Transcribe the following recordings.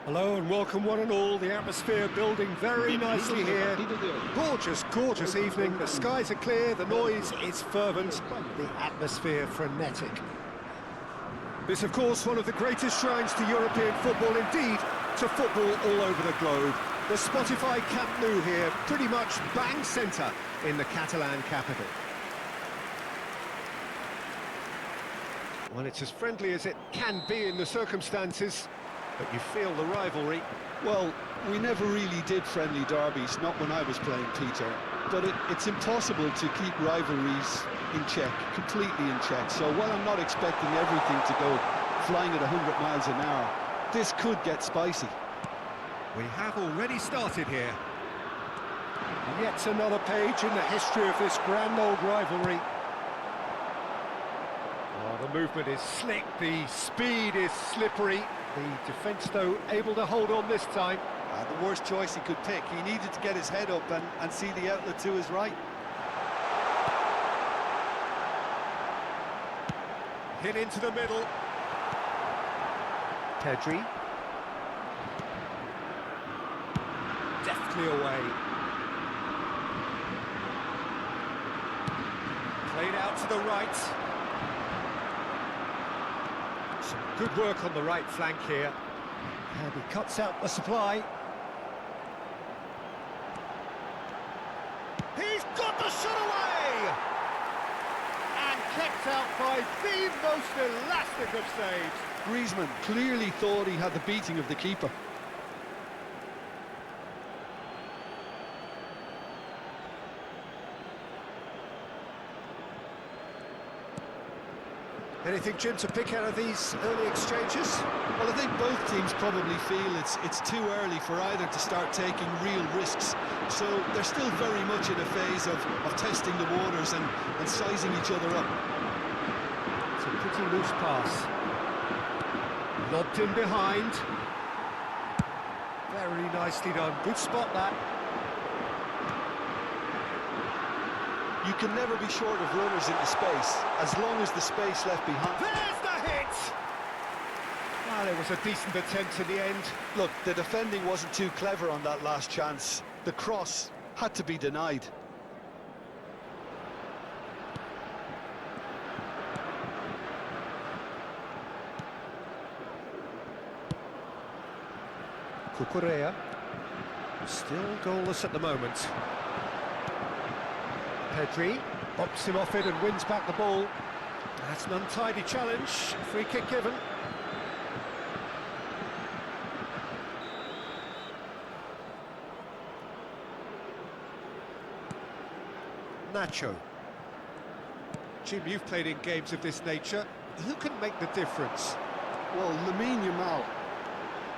Hello and welcome one and all. The atmosphere building very nicely here. Gorgeous, gorgeous evening. The skies are clear, the noise is fervent, the atmosphere frenetic. This, of course, one of the greatest shrines to European football, indeed, to football all over the globe. The Spotify Camp Nou here, pretty much bang centre in the Catalan capital. Well, it's as friendly as it can be in the circumstances, but you feel the rivalry. Well, we never really did friendly derbies, not when I was playing, Peter. But it's impossible to keep rivalries in check, completely in check. So while I'm not expecting everything to go flying at 100 miles an hour, this could get spicy. We have already started here. Yet another page in the history of this grand old rivalry. Oh, the movement is slick, the speed is slippery. The defence, though, able to hold on this time. The worst choice he could pick. He needed to get his head up and see the outlet to his right. Hit into the middle. Pedri. Deftly away. Played out to the right. Some good work on the right flank here. And he cuts out the supply. He's got the shot away! And kept out by the most elastic of saves. Griezmann clearly thought he had the beating of the keeper. Anything, Jim, to pick out of these early exchanges? Well, I think both teams probably feel it's too early for either to start taking real risks. So they're still very much in a phase of testing the waters and sizing each other up. It's a pretty loose pass. Lobbed in behind. Very nicely done. Good spot, that. You can never be short of runners into space, as long as the space left behind. There's the hit! Well, it was a decent attempt in the end. Look, the defending wasn't too clever on that last chance. The cross had to be denied. Cucurella. Still goalless at the moment. Pedri bops him off it and wins back the ball. That's an untidy challenge. Free kick given. Nacho. Jim, you've played in games of this nature. Who can make the difference? Well, Lamine Yamal.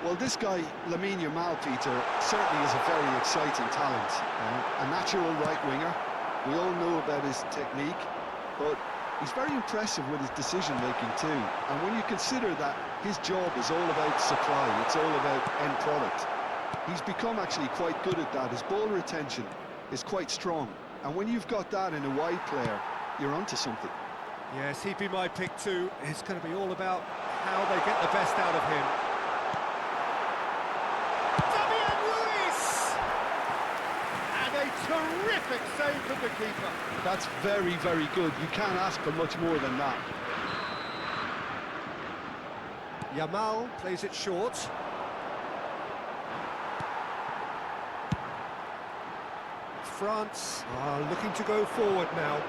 Well, this guy, Lamine Yamal, Peter, certainly is a very exciting talent. A natural right winger. We all know about his technique, but he's very impressive with his decision-making too. And when you consider that his job is all about supply, it's all about end product, he's become actually quite good at that. His ball retention is quite strong. And when you've got that in a wide player, you're onto something. Yes, he'd be my pick too. It's going to be all about how they get the best out of him. Terrific save from the keeper. That's very, very good. You can't ask for much more than that. Yamal plays it short. France are looking to go forward now.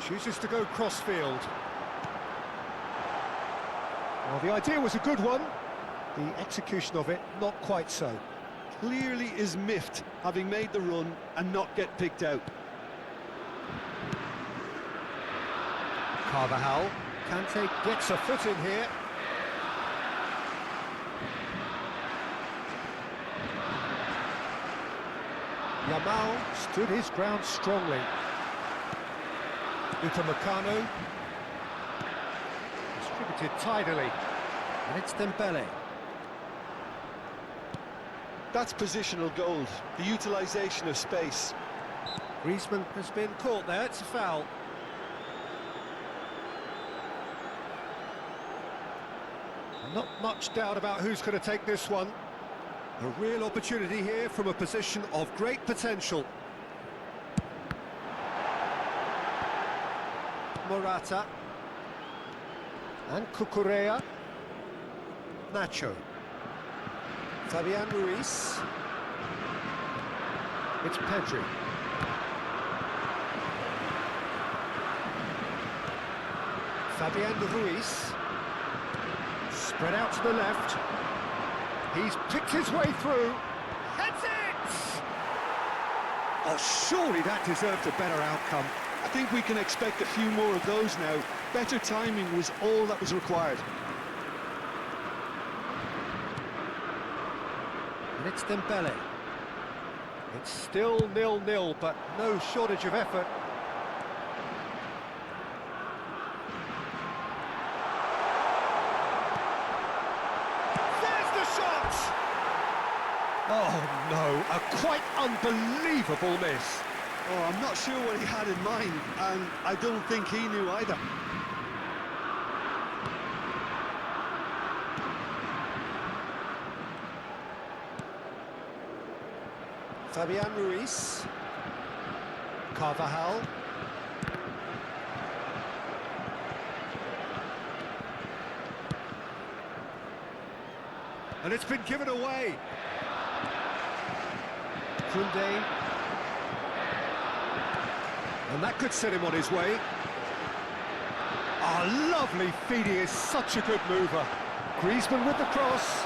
Chooses to go cross-field. Well, the idea was a good one. The execution of it, not quite so. Clearly is miffed, having made the run and not get picked out. Carvajal. Kante gets a foot in here. Yamal stood his ground strongly. Upamecano. Distributed tidily. And it's Dembele. That's positional gold, the utilisation of space. Griezmann has been caught there, it's a foul. Not much doubt about who's going to take this one. A real opportunity here from a position of great potential. Morata. And Cucurella. Nacho. Fabian Ruiz. It's Pedri. Fabian Ruiz. Spread out to the left. He's picked his way through. Heads it! Oh, surely that deserved a better outcome. I think we can expect a few more of those now. Better timing was all that was required. And it's Dembele. It's still 0-0, but no shortage of effort. There's the shot! Oh no, a quite unbelievable miss. Oh, I'm not sure what he had in mind, and I don't think he knew either. Fabian Ruiz. Carvajal. And it's been given away. Koundé. And that could set him on his way. Ah, lovely feed, he is such a good mover. Griezmann with the cross.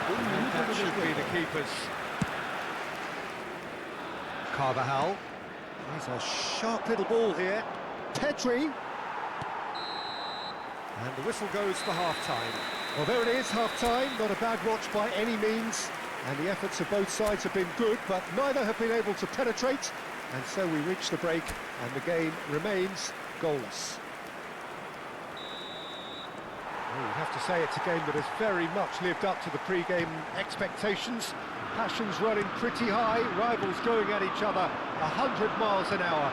And that should be the keeper's. Carvajal. He's a sharp little ball here. Pedri. And the whistle goes for half-time. Well, there it is, half-time. Not a bad watch by any means. And the efforts of both sides have been good, but neither have been able to penetrate. And so we reach the break, and the game remains goalless. Well, you have to say it's a game that has very much lived up to the pre-game expectations. Passions running pretty high, rivals going at each other 100 miles an hour.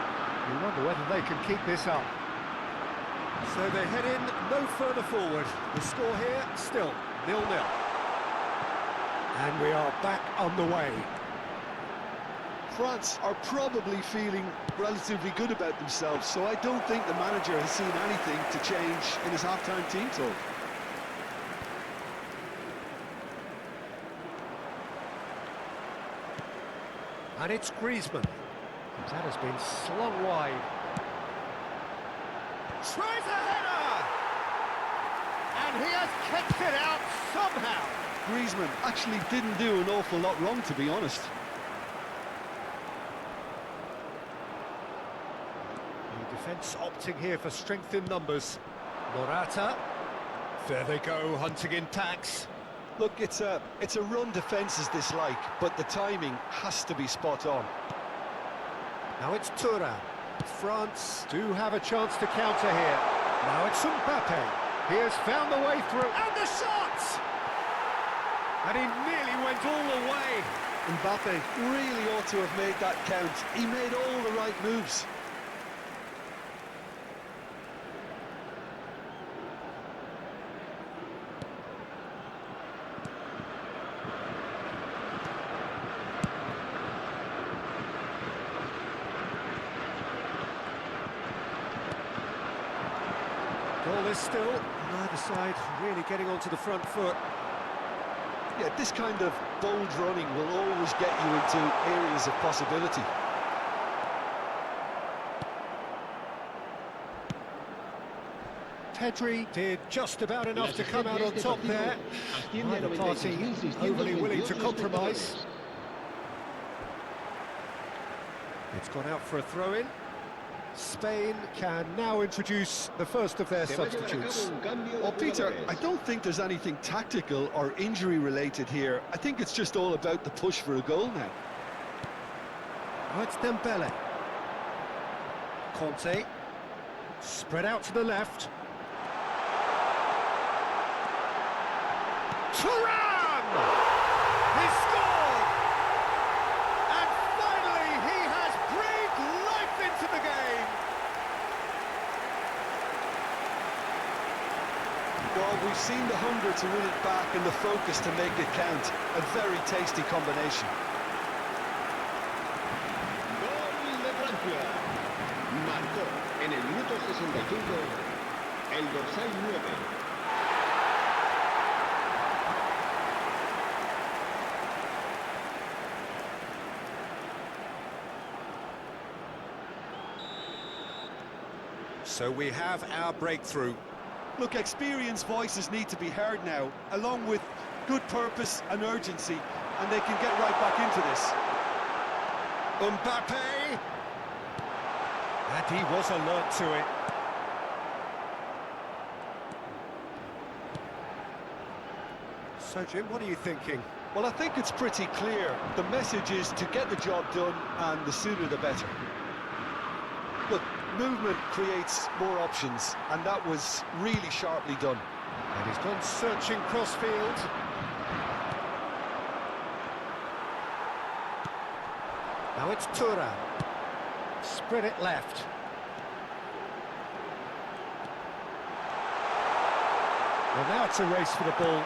You wonder whether they can keep this up. So they head in no further forward. The score here still 0-0. And we are back on the way. France are probably feeling relatively good about themselves, so I don't think the manager has seen anything to change in his half-time team talk. And it's Griezmann. That has been slung wide. Tries a header! And he has kicked it out somehow. Griezmann actually didn't do an awful lot wrong, to be honest. The defence opting here for strength in numbers. Morata. There they go, hunting in packs. Look, it's a run defence is dislike, but the timing has to be spot on. Now it's Thuram. France do have a chance to counter here. Now it's Mbappe. He has found the way through. And the shot! And he nearly went all the way. Mbappe really ought to have made that count. He made all the right moves. Goal is still, neither side really getting onto the front foot. Yeah, this kind of bold running will always get you into areas of possibility. Pedri did just about enough to come out on top there. Neither party overly willing to compromise. It's gone out for a throw-in. Spain can now introduce the first of their substitutes. Well, Peter, I don't think there's anything tactical or injury-related here. I think it's just all about the push for a goal now. Oh, it's Dembele. Conte. Spread out to the left. Thuram! He scored! And finally he has breathed life into the game! Well, we've seen the hunger to win it back and the focus to make it count. A very tasty combination. Gol de Francia. Marcó en el minuto 65 el dorsal 9. So we have our breakthrough. Look, experienced voices need to be heard now, along with good purpose and urgency, and they can get right back into this. Mbappe! And he was alert to it. So, Jim, what are you thinking? Well, I think it's pretty clear. The message is to get the job done, and the sooner the better. Look, movement creates more options, and that was really sharply done. And he's gone searching crossfield. Now it's Thuram. Spread it left. Well, now it's a race for the ball.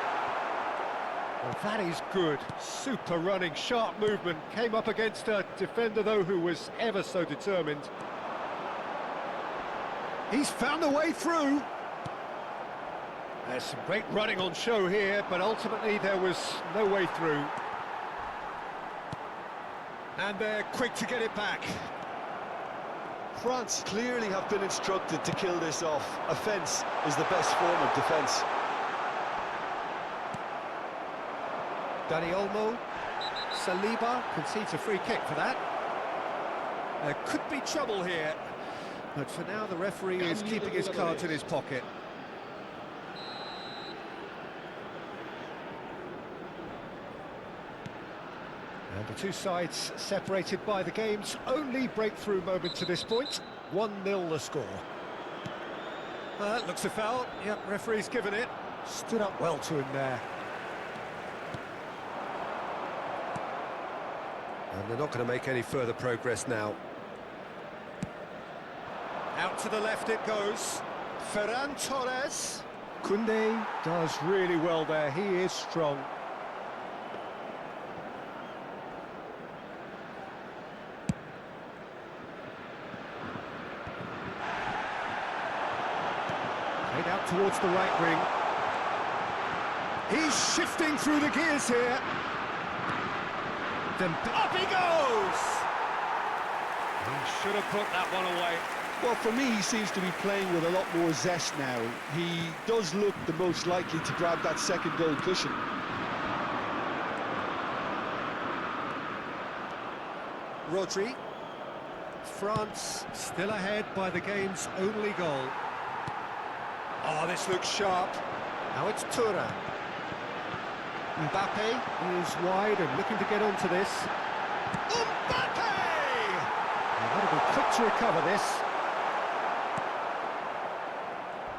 Well, that is good. Super running, sharp movement. Came up against a defender, though, who was ever so determined. He's found a way through. There's some great running on show here, but ultimately there was no way through. And they're quick to get it back. France clearly have been instructed to kill this off. Offence is the best form of defence. Dani Olmo. Saliba concedes a free kick for that. There could be trouble here, but for now the referee is keeping his cards in his pocket. And the two sides separated by the game's only breakthrough moment to this point. 1-0 the score. That looks a foul. Yep, referee's given it. Stood up well to him there. And they're not going to make any further progress now. Out to the left it goes. Ferran Torres. Koundé does really well there. He is strong. Played out towards the right wing. He's shifting through the gears here. Up he goes! He should have put that one away. Well, for me, he seems to be playing with a lot more zest now. He does look the most likely to grab that second goal cushion. Rodri. France still ahead by the game's only goal. Oh, this looks sharp. Now it's Thuram. Mbappe is wide and looking to get onto this. Mbappe! They've got to be quick to recover this.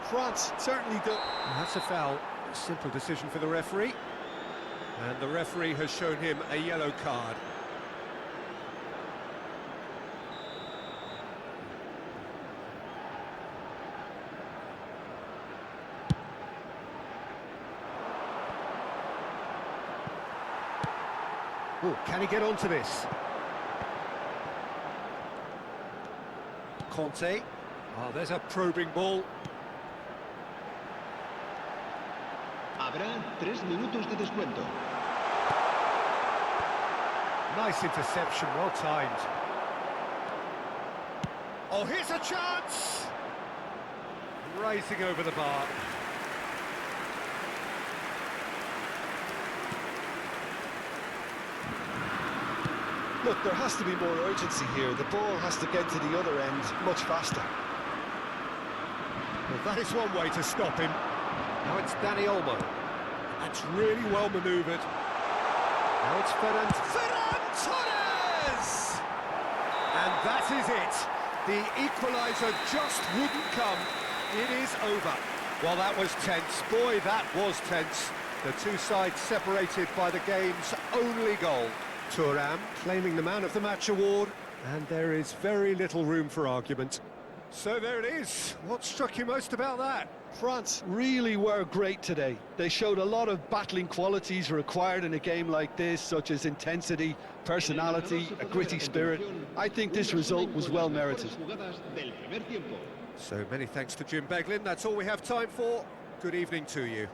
France certainly do. And that's a foul. A simple decision for the referee. And the referee has shown him a yellow card. Oh, can he get onto this? Conte. Oh, there's a probing ball. Habrá 3 minutos de descuento. Nice interception, well timed. Oh, here's a chance! Rising over the bar. Look, there has to be more urgency here. The ball has to get to the other end much faster. Well, that is one way to stop him. Now it's Dani Olmo. That's really well manoeuvred. Now it's Ferran Torres! And that is it. The equaliser just wouldn't come. It is over. Well, that was tense. Boy, that was tense. The two sides separated by the game's only goal. Thuram claiming the Man of the Match award, and there is very little room for argument. So there it is. What struck you most about that? France really were great today. They showed a lot of battling qualities required in a game like this, such as intensity, personality, a gritty spirit. I think this result was well merited. So many thanks to Jim Beglin. That's all we have time for. Good evening to you.